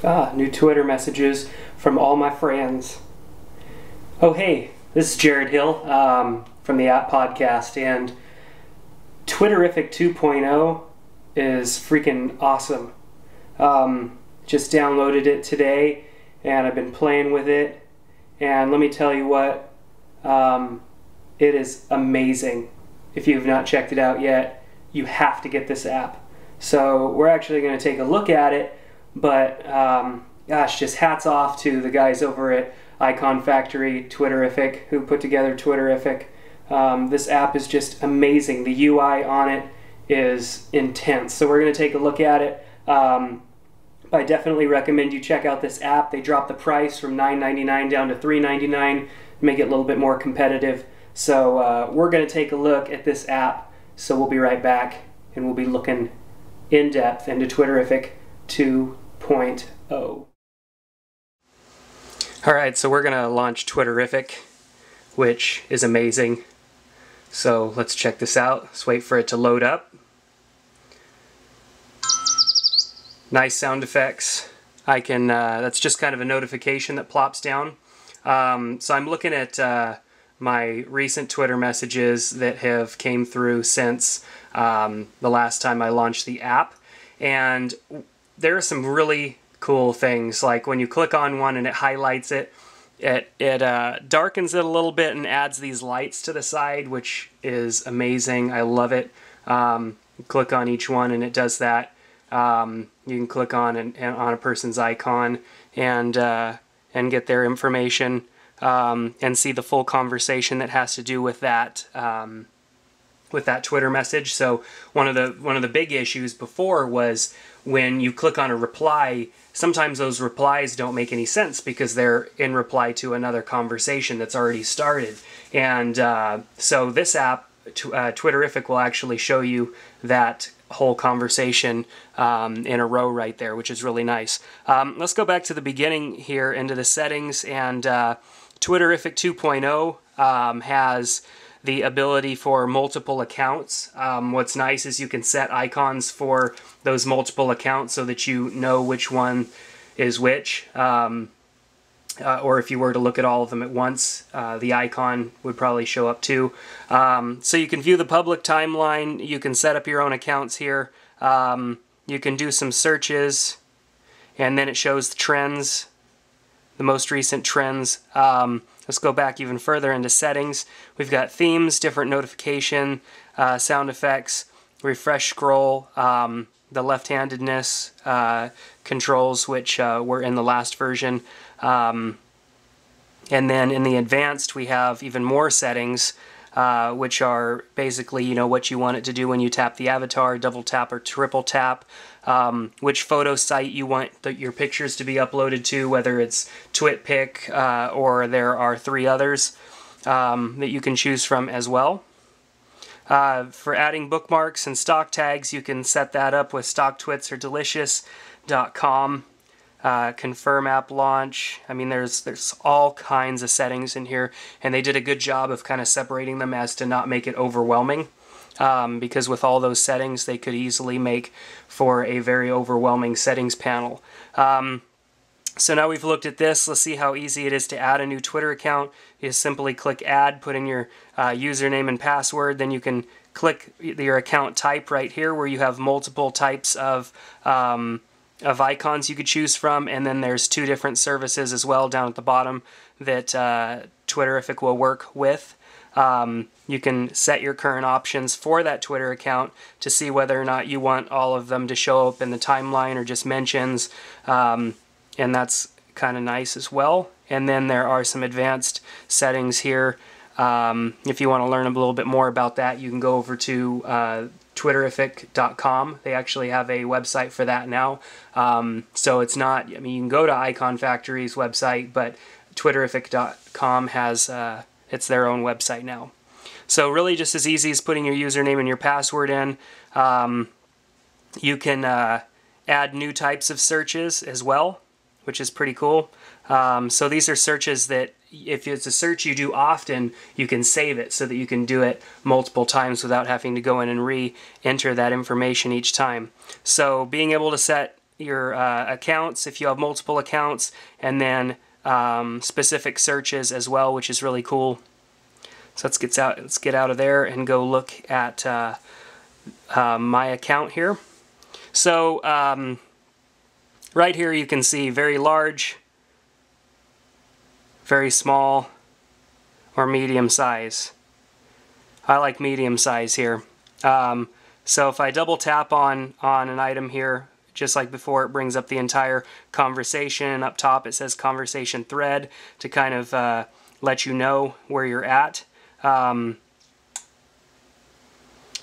New Twitter messages from all my friends. Oh, hey, this is Jared Hill from the App Podcast, and Twitterific 2.0 is freaking awesome. Just downloaded it today, and I've been playing with it, and let me tell you what, it is amazing. If you have not checked it out yet, you have to get this app. So we're actually going to take a look at it. But gosh, just hats off to the guys over at Icon Factory, Twitterific, who put together Twitterific. This app is just amazing. The UI on it is intense. So we're going to take a look at it. I definitely recommend you check out this app. They dropped the price from $9.99 down to $3.99, make it a little bit more competitive. So we're going to take a look at this app. So we'll be right back, and we'll be looking in depth into Twitterific 2.0. Alright, so we're going to launch Twitterific, which is amazing. So let's check this out. Let's wait for it to load up. Nice sound effects. I can, that's just kind of a notification that plops down. So I'm looking at my recent Twitter messages that have came through since the last time I launched the app. And there are some really cool things, like when you click on one and it highlights it, it darkens it a little bit and adds these lights to the side, which is amazing. I love it. Click on each one and it does that. You can click on on a person's icon and get their information and see the full conversation that has to do with that. With that Twitter message. So one of the big issues before was when you click on a reply, sometimes those replies don't make any sense because they're in reply to another conversation that's already started. And so this app, Twitterific, will actually show you that whole conversation in a row right there, which is really nice. Let's go back to the beginning here into the settings, and Twitterific 2.0 has the ability for multiple accounts. What's nice is you can set icons for those multiple accounts so that you know which one is which. Or if you were to look at all of them at once, the icon would probably show up too. So you can view the public timeline. You can set up your own accounts here. You can do some searches, and then it shows the trends, the most recent trends. Let's go back even further into settings. We've got themes, different notification, sound effects, refresh scroll, the left-handedness controls, which were in the last version. And then in the advanced, we have even more settings, which are basically, you know, what you want it to do when you tap the avatar, double tap or triple tap, which photo site you want your pictures to be uploaded to, whether it's TwitPic or there are 3 others that you can choose from as well. For adding bookmarks and stock tags, you can set that up with StockTwits or Delicious.com. Confirm app launch. I mean, there's all kinds of settings in here, and they did a good job of kind of separating them as to not make it overwhelming, because with all those settings they could easily make for a very overwhelming settings panel. So now we've looked at this, let's see how easy it is to add a new Twitter account. You just simply click add, put in your username and password, then you can click your account type right here where you have multiple types of icons you could choose from, and then there's 2 different services as well down at the bottom that Twitterific will work with. You can set your current options for that Twitter account to see whether or not you want all of them to show up in the timeline or just mentions, and that's kind of nice as well. And then there are some advanced settings here. If you want to learn a little bit more about that, you can go over to Twitterific.com. They actually have a website for that now. So it's not, I mean, you can go to Icon Factory's website, but Twitterific.com has, it's their own website now. So really just as easy as putting your username and your password in. You can add new types of searches as well, which is pretty cool. So these are searches that if it's a search you do often, you can save it so that you can do it multiple times without having to go in and re-enter that information each time. So being able to set your accounts if you have multiple accounts, and then specific searches as well, which is really cool. So let's get out of there and go look at my account here. So right here you can see very large, very small, or medium size. I like medium size here. So if I double tap on an item here, just like before, it brings up the entire conversation. Up top it says conversation thread to kind of let you know where you're at.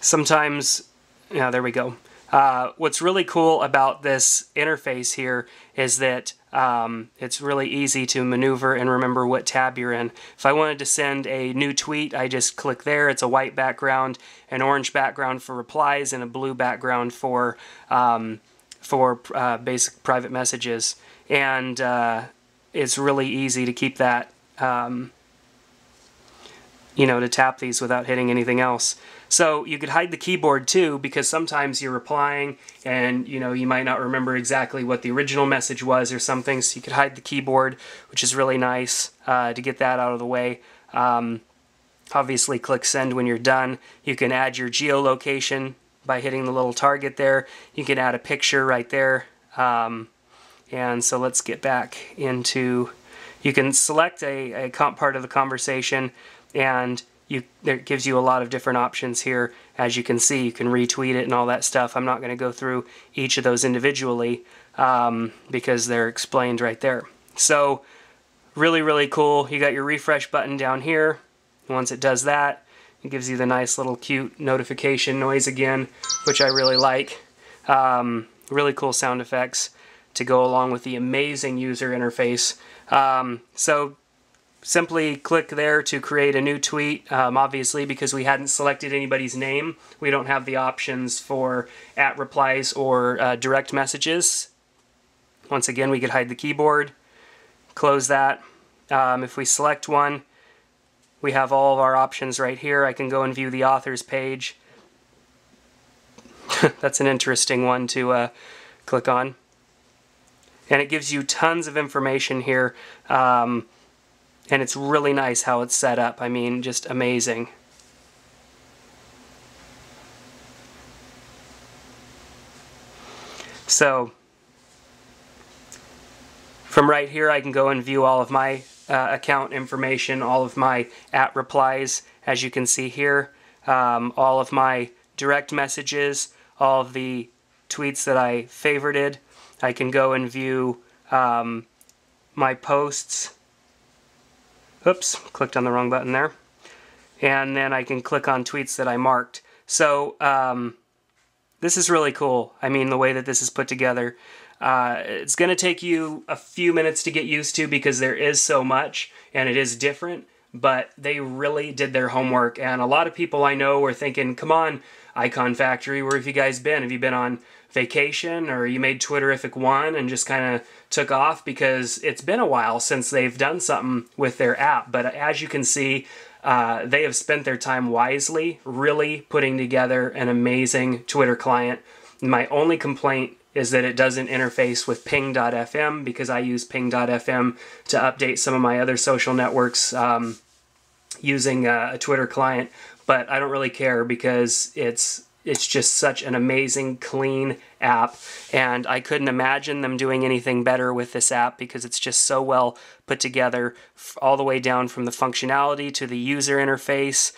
Sometimes, yeah, there we go. What's really cool about this interface here is that it's really easy to maneuver and remember what tab you're in. If I wanted to send a new tweet, I just click there. It's a white background, an orange background for replies, and a blue background for basic private messages. And it's really easy to keep that, you know, to tap these without hitting anything else. So you could hide the keyboard too, because sometimes you're replying and you might not remember exactly what the original message was or something, so you could hide the keyboard, which is really nice to get that out of the way. Obviously click send when you're done. You can add your geolocation by hitting the little target there. You can add a picture right there. And so let's get back into, you can select a part of the conversation, and it gives you a lot of different options here. As you can see, you can retweet it and all that stuff. I'm not going to go through each of those individually because they're explained right there. So really, really cool. You got your refresh button down here. Once it does that, it gives you the nice little cute notification noise again, which I really like. Really cool sound effects to go along with the amazing user interface. So simply click there to create a new tweet. Obviously, because we hadn't selected anybody's name, we don't have the options for @replies or direct messages. Once again, we could hide the keyboard, close that. If we select one, we have all of our options right here. I can go and view the author's page. That's an interesting one to click on. And it gives you tons of information here. And it's really nice how it's set up. I mean, just amazing. So, from right here I can go and view all of my account information, all of my @replies, as you can see here, all of my direct messages, all of the tweets that I favorited. I can go and view my posts. Oops, clicked on the wrong button there. And then I can click on tweets that I marked. So this is really cool. I mean, the way that this is put together. It's going to take you a few minutes to get used to because there is so much and it is different, but they really did their homework. And a lot of people I know were thinking, come on, Icon Factory, where have you guys been? Have you been on vacation, or you made Twitterific 1 and just kind of took off? Because it's been a while since they've done something with their app. But as you can see, they have spent their time wisely, really putting together an amazing Twitter client. My only complaint is that it doesn't interface with ping.fm, because I use ping.fm to update some of my other social networks using a Twitter client. But I don't really care because it's just such an amazing, clean app, and I couldn't imagine them doing anything better with this app because it's just so well put together, all the way down from the functionality to the user interface.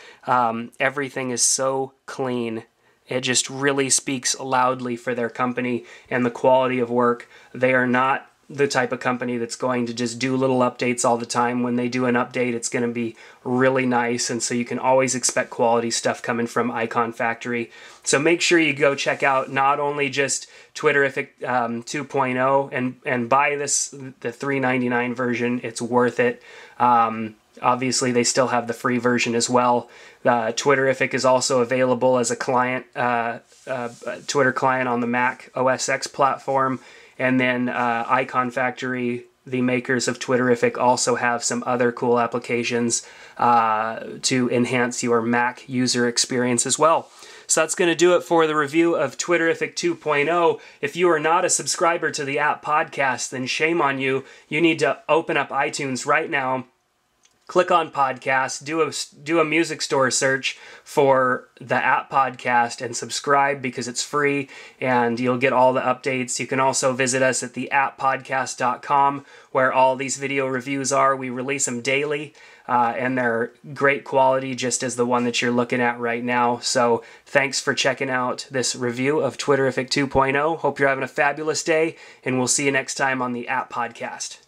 Everything is so clean. It just really speaks loudly for their company and the quality of work. They are not the type of company that's going to just do little updates all the time. When they do an update, it's going to be really nice, and so you can always expect quality stuff coming from Icon Factory. So make sure you go check out not only just Twitterific 2.0 and buy this, the $3.99 version. It's worth it. Obviously, they still have the free version as well. Twitterific is also available as a client, Twitter client on the Mac OS X platform. And then Icon Factory, the makers of Twitterific, also have some other cool applications to enhance your Mac user experience as well. So that's going to do it for the review of Twitterific 2.0. If you are not a subscriber to the app podcast, then shame on you. You need to open up iTunes right now, click on podcast, do a music store search for the app podcast, and subscribe because it's free and you'll get all the updates. You can also visit us at theapppodcast.com where all these video reviews are. We release them daily and they're great quality, just as the one that you're looking at right now. So thanks for checking out this review of Twitterific 2.0. Hope you're having a fabulous day, and we'll see you next time on the App Podcast.